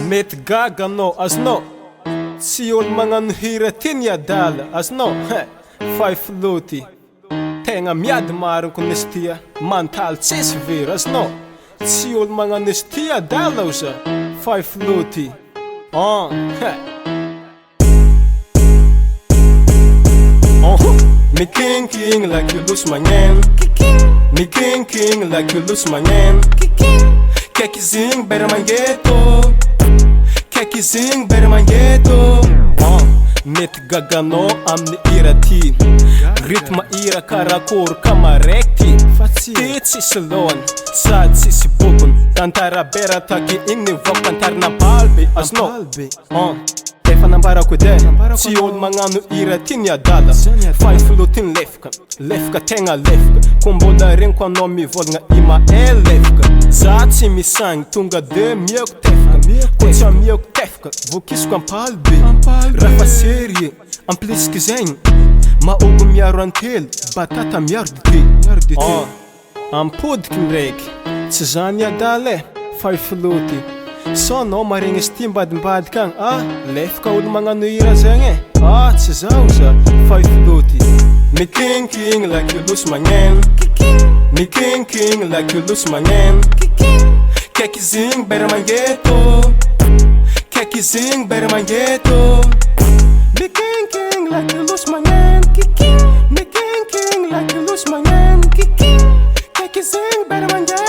Mety gaga anao, azonao tsy olo magnano hira ty niadala, azonao fa ifloty tegna miady mariko nisy tia mantaly tsisy vera, azonao tsy olo magnano nisy tia adala oza fa ifloty Miking like you lose magneno Miking like you lose magneno Kekizing better mangeto Kekizing better mangeto Mety gaganao amin'ny ira ty Ritma ira karakory kamarekty Ty tsisy lohany sady tsisy bokony Tantara bera taky igny nivoaka tantarina palbe azonao Efa nambarako ede tsy olo magnano ira ty niadala Fa iflotiny lefaka tegna lefaka Ko mbola regniko anao mivolagna Imael lefaka Za tsy misangy tonga de miako tefaka Ko tsy amiako tefaka vokisiko ampalibe Rafa serie amplisiky zegny Maogo miaro antely batata miaro dite Ampodiky ndraiky tsy zany adala fa ifloty So anao maregny izy ty mbadimbadiky agny lefaka olo magnano hira zegny tsy zaho za fa ifloty Miking like you lose magneno Miking like you lose magneno Kekizing better mangeto Kekizing better mangeto Miking like you lose magneno Miking like you lose magneno Kekizing better mangeto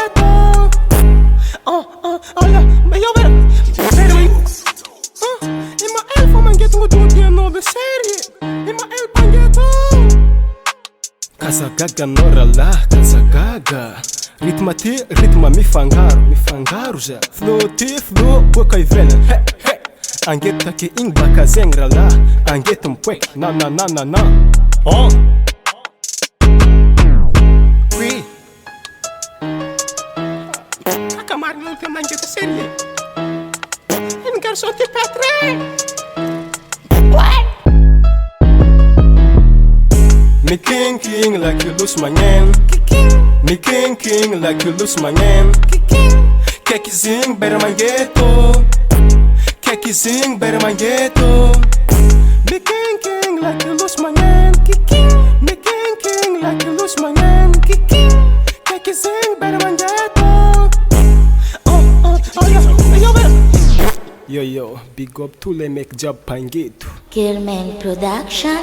Imael får man get något åt igen av serie Imael pangeto Kazagaga norra la kazagaga Ritma ty ritma mifangaro za Flow ty flow boka ivelany Angety take igny baka zegny rala Angety mipoeky na Oui Akamarina olo ty amangety serie Une garçon t'es pas très Miking like you lose magneno Miking like you lose magneno Kekizing better mangeto Kekizing better mangeto Miking like you lose magneno Miking like you lose magneno Kekizing better mangeto Yo, big up tous les mecs job pangeto Girlman Production